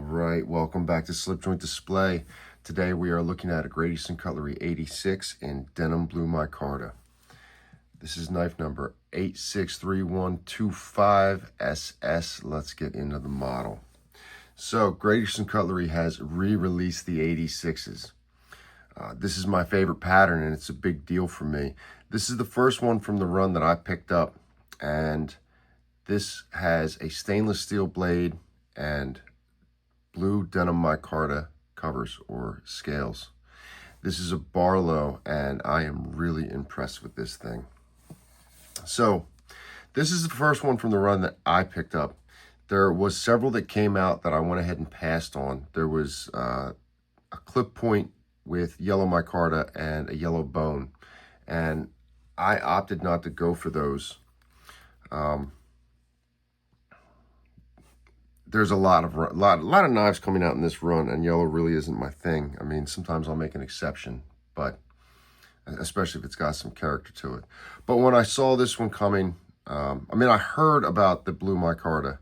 right, welcome back to Slip Joint Display. Today we are looking at a Great Eastern Cutlery 86 in Denim Blue Micarta. This is knife number 863125SS. Let's get into the model. So Great Eastern Cutlery has re-released the 86s. This is my favorite pattern and it's a big deal for me. This is the first one from the run that I picked up, and this has a stainless steel blade and blue denim micarta covers or scales. This is a Barlow and I am really impressed with this thing. So this is the first one from the run that I picked up. There was several that came out that I went ahead and passed on. There was a clip point with yellow micarta and a yellow bone, and I opted not to go for those. There's a lot of knives coming out in this run, and yellow really isn't my thing. I mean, sometimes I'll make an exception, but especially if it's got some character to it. But when I saw this one coming, I heard about the blue micarta,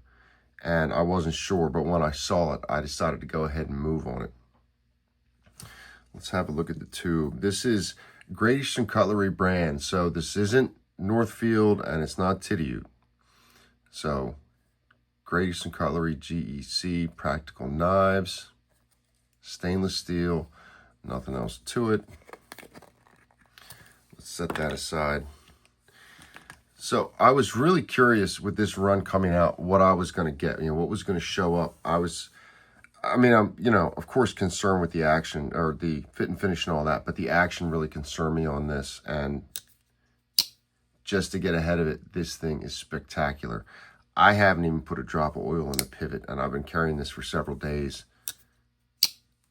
and I wasn't sure, but when I saw it, I decided to go ahead and move on it. Let's have a look at the tube. This is Great Eastern Cutlery brand, so this isn't Northfield and it's not Tidiute. So Great Eastern Cutlery GEC practical knives, stainless steel, nothing else to it. Let's set that aside. So I was really curious with this run coming out what I was going to get, what was going to show up. I'm of course concerned with the action or the fit and finish and all that, but the action really concerned me on this, and just to get ahead of it, this thing is spectacular. I haven't even put a drop of oil in the pivot, and I've been carrying this for several days,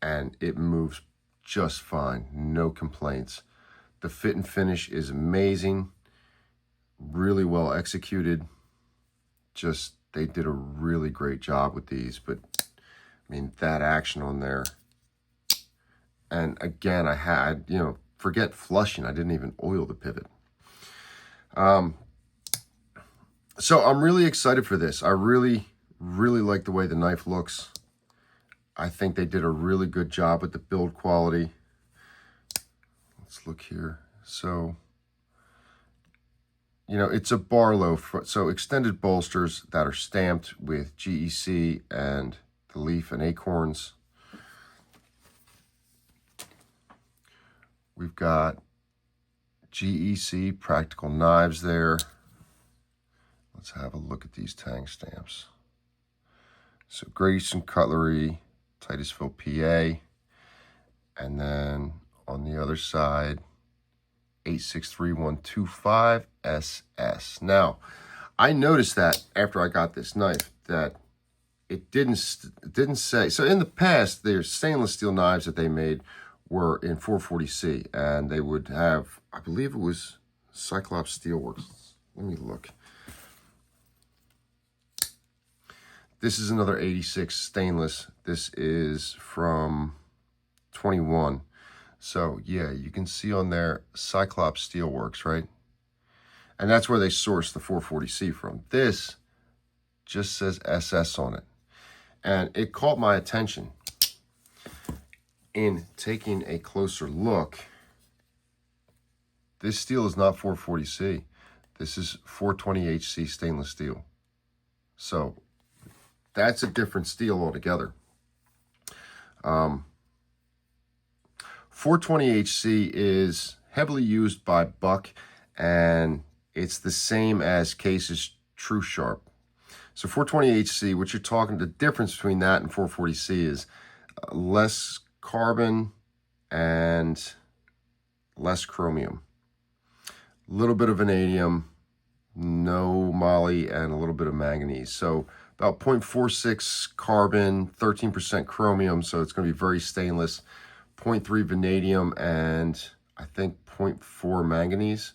and it moves just fine. No complaints. The fit and finish is amazing. Really well executed. Just, they did a really great job with these, but I mean, that action on there. And again, I had, forget flushing. I didn't even oil the pivot. So I'm really excited for this. I really, really like the way the knife looks. I think they did a really good job with the build quality. Let's look here. So, it's a Barlow, so extended bolsters that are stamped with GEC and the leaf and acorns. We've got GEC practical knives there. Let's have a look at these tang stamps. So Great Eastern Cutlery, Titusville, PA. And then on the other side, 863125SS. Now, I noticed that after I got this knife that it didn't say. So in the past, their stainless steel knives that they made were in 440C, and they would have, I believe it was Cyclops Steelworks. Let me look. This is another 86 stainless. This is from 21. So yeah, you can see on there Cyclops Steelworks, right? And that's where they source the 440C from. This just says SS on it. And it caught my attention in taking a closer look. This steel is not 440C. This is 420HC stainless steel. So that's a different steel altogether. 420HC is heavily used by Buck, and it's the same as Case's True Sharp. So 420HC, what you're talking, the difference between that and 440C is less carbon and less chromium. A little bit of vanadium, no moly, and a little bit of manganese. So about 0.46 carbon, 13% chromium, so it's going to be very stainless. 0.3 vanadium, and I think 0.4 manganese.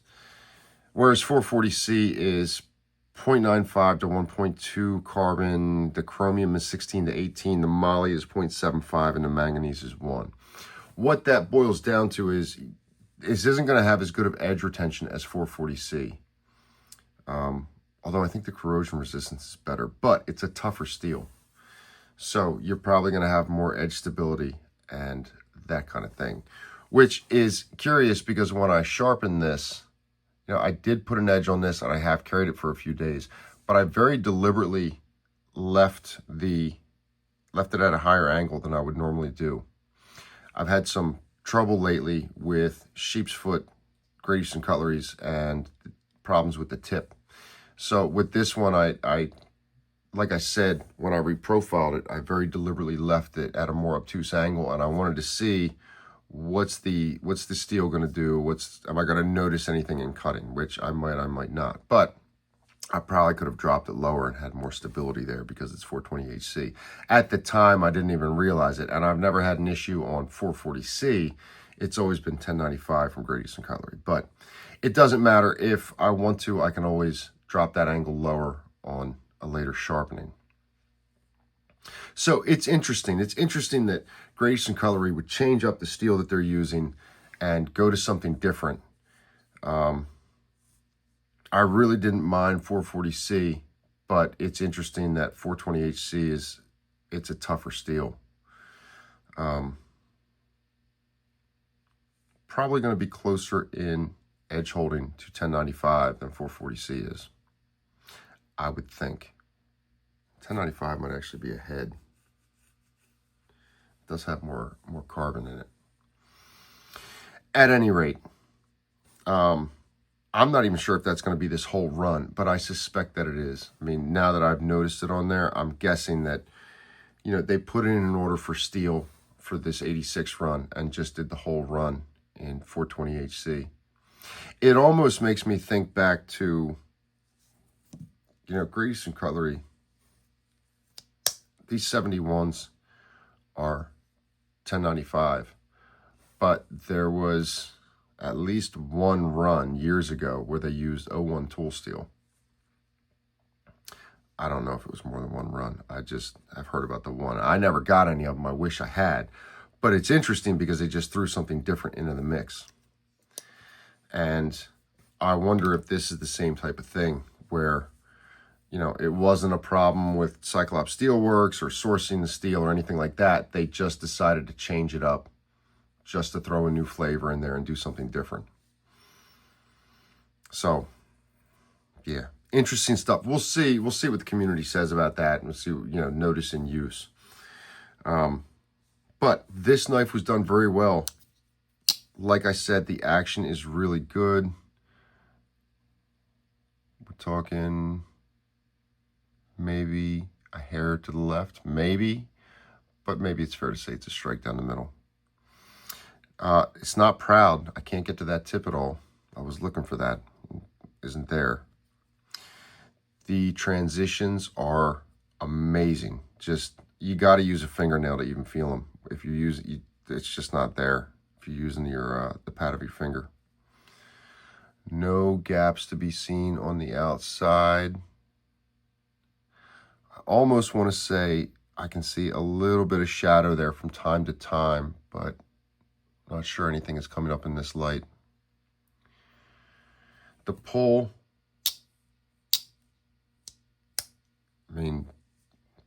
Whereas 440C is 0.95 to 1.2 carbon, the chromium is 16 to 18, the moly is 0.75, and the manganese is 1. What that boils down to is this isn't going to have as good of edge retention as 440C. Although I think the corrosion resistance is better, but it's a tougher steel. So you're probably going to have more edge stability and that kind of thing, which is curious because when I sharpened this, I did put an edge on this and I have carried it for a few days, but I very deliberately left it at a higher angle than I would normally do. I've had some trouble lately with sheep's foot Great Eastern Cutleries and problems with the tip. So with this one, I like I said, when I reprofiled it, I very deliberately left it at a more obtuse angle, and I wanted to see what's the steel going to do? Am I going to notice anything in cutting? Which I might not. But I probably could have dropped it lower and had more stability there because it's 420HC. At the time, I didn't even realize it, and I've never had an issue on 440C. It's always been 1095 from Great Eastern Cutlery. But it doesn't matter. If I want to, I can always drop that angle lower on a later sharpening. So it's interesting. It's interesting that Great Eastern Cutlery would change up the steel that they're using and go to something different. I really didn't mind 440C, but it's interesting that 420HC it's a tougher steel. Probably going to be closer in edge holding to 1095 than 440C is, I would think. 1095 might actually be ahead. It does have more carbon in it. At any rate, I'm not even sure if that's going to be this whole run, but I suspect that it is. I mean, now that I've noticed it on there, I'm guessing that, they put in an order for steel for this 86 run and just did the whole run in 420HC. It almost makes me think back to, Great Eastern Cutlery. These 71s are 1095, but there was at least one run years ago where they used 01 tool steel. I don't know if it was more than one run. I've heard about the one. I never got any of them. I wish I had. But it's interesting because they just threw something different into the mix. And I wonder if this is the same type of thing where, it wasn't a problem with Cyclops Steelworks or sourcing the steel or anything like that. They just decided to change it up just to throw a new flavor in there and do something different. So, yeah, interesting stuff. We'll see what the community says about that, and we'll see, notice in use. But this knife was done very well. Like I said, the action is really good. We're talking maybe a hair to the left, maybe, but maybe it's fair to say it's a strike down the middle. It's not proud. I can't get to that tip at all. I was looking for that. It isn't there. The transitions are amazing. Just, you got to use a fingernail to even feel them. If you use it, it's just not there if you're using the pad of your finger. No gaps to be seen on the outside. I almost want to say I can see a little bit of shadow there from time to time, but not sure anything is coming up in this light. The pull, I mean,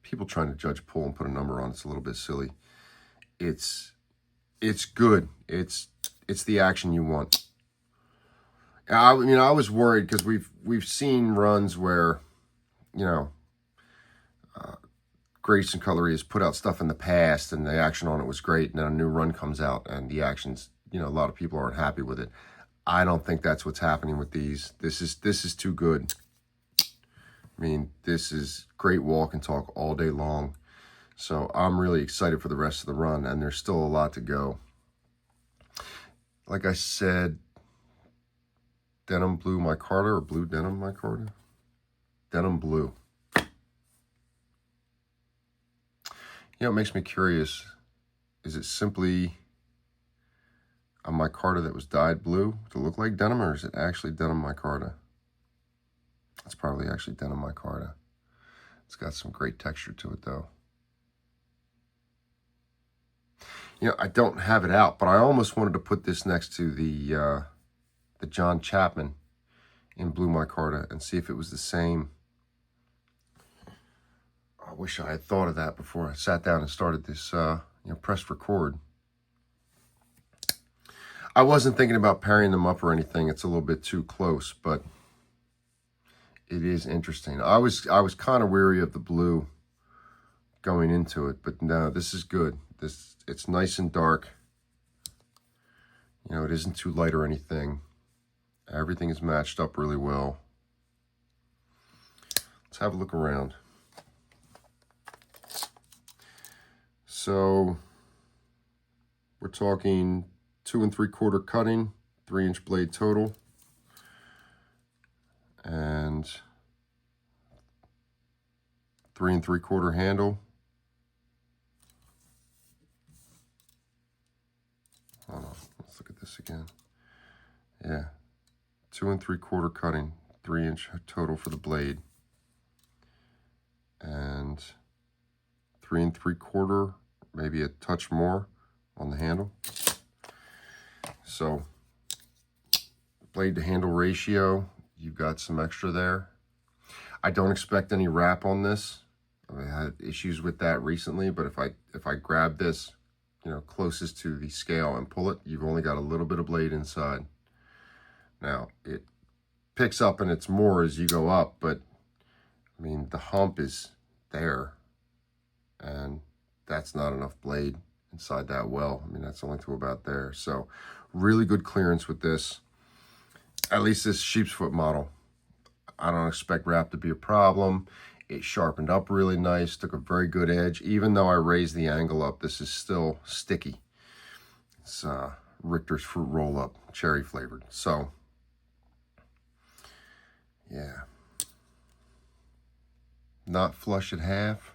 people trying to judge pull and put a number on it's a little bit silly. It's good. It's the action you want. I was worried because we've seen runs where, Great Eastern Cutlery has put out stuff in the past and the action on it was great, and then a new run comes out and the action's, a lot of people aren't happy with it. I don't think that's what's happening with these. This is too good. I mean, this is great walk and talk all day long. So I'm really excited for the rest of the run, and there's still a lot to go. Like I said, Denim Blue Micarta, or Blue Denim Micarta? Denim Blue. It makes me curious. Is it simply a micarta that was dyed blue to look like denim, or is it actually denim micarta? It's probably actually denim micarta. It's got some great texture to it, though. I don't have it out, but I almost wanted to put this next to the John Chapman in blue micarta and see if it was the same. wish I had thought of that before I sat down and started this, press record. I wasn't thinking about pairing them up or anything. It's a little bit too close, but it is interesting. I was kind of weary of the blue going into it, but no, this is good. It's nice and dark. It isn't too light or anything. Everything is matched up really well. Let's have a look around. So we're talking 2 3/4 cutting, 3-inch blade total, and 3 3/4 handle. Hold on, let's look at this again. Yeah, 2 3/4 cutting, 3-inch total for the blade, and 3 3/4, maybe a touch more on the handle. So blade to handle ratio, you've got some extra there. I don't expect any wrap on this. I had issues with that recently, but if I grab this, closest to the scale and pull it, you've only got a little bit of blade inside. Now, it picks up and it's more as you go up, but I mean, the hump is there, and that's not enough blade inside that well. I mean, that's only to about there. So really good clearance with this, at least this sheep's foot model. I don't expect wrap to be a problem. It sharpened up really nice, took a very good edge. Even though I raised the angle up, this is still sticky. It's Richter's fruit roll up, cherry flavored. So yeah, not flush at half,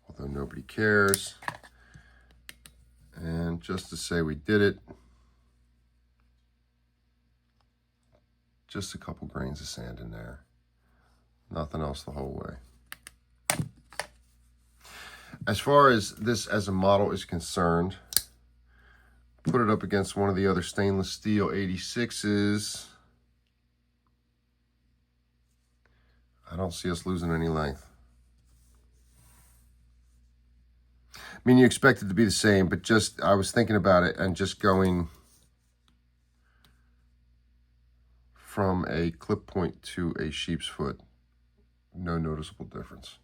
although nobody cares. And just to say we did it, just a couple grains of sand in there. Nothing else the whole way. As far as this as a model is concerned, put it up against one of the other stainless steel 86s. I don't see us losing any length. I mean, you expect it to be the same, but just, I was thinking about it and just going from a clip point to a sheep's foot, no noticeable difference.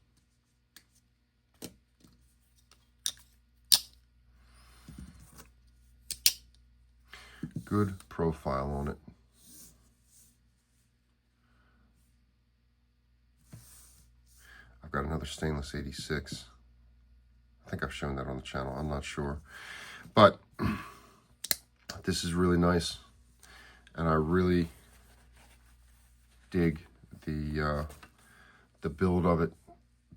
Good profile on it. I've got another stainless 86. I think I've shown that on the channel. I'm not sure. But this is really nice. And I really dig the build of it,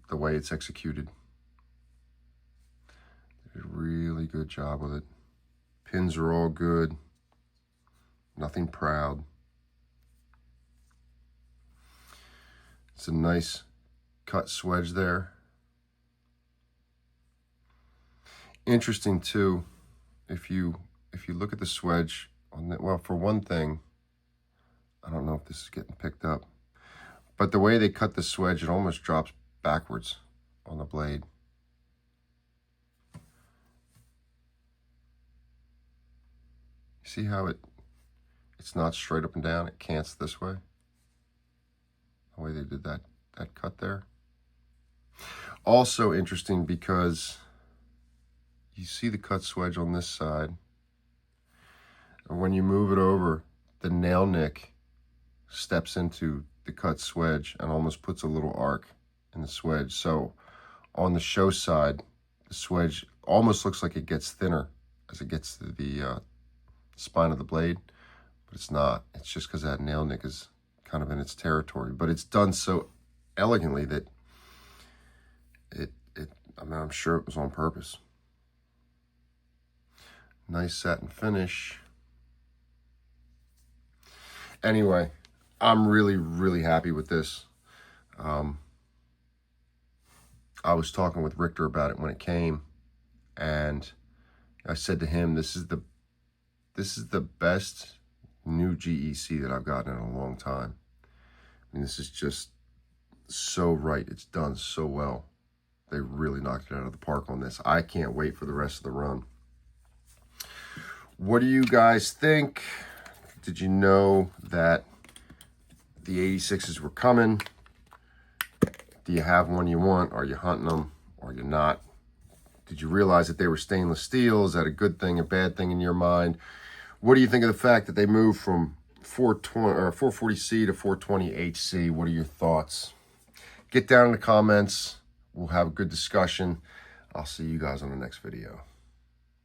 the way it's executed. Did a really good job with it. Pins are all good. Nothing proud. It's a nice cut swedge there. Interesting too, if you look at the swedge on the, well, for one thing, I don't know if this is getting picked up, but the way they cut the swedge, it almost drops backwards on the blade. See how it's not straight up and down, it cants this way? The way they did that cut there. Also interesting because you see the cut swedge on this side, and when you move it over, the nail nick steps into the cut swedge and almost puts a little arc in the swedge. So on the show side, the swedge almost looks like it gets thinner as it gets to the spine of the blade, but it's not. It's just because that nail nick is kind of in its territory. But it's done so elegantly that I mean, I'm sure it was on purpose. Nice satin finish. Anyway, I'm really, really happy with this. I was talking with Richter about it when it came, and I said to him, this is the best new GEC that I've gotten in a long time. I mean, this is just so right. It's done so well. They really knocked it out of the park on this. I can't wait for the rest of the run. What do you guys think? Did you know that the 86s were coming? Do you have one you want? Are you hunting them? Or are you not? Did you realize that they were stainless steel? Is that a good thing, a bad thing in your mind? What do you think of the fact that they moved from 440C to 420HC? What are your thoughts? Get down in the comments. We'll have a good discussion. I'll see you guys on the next video.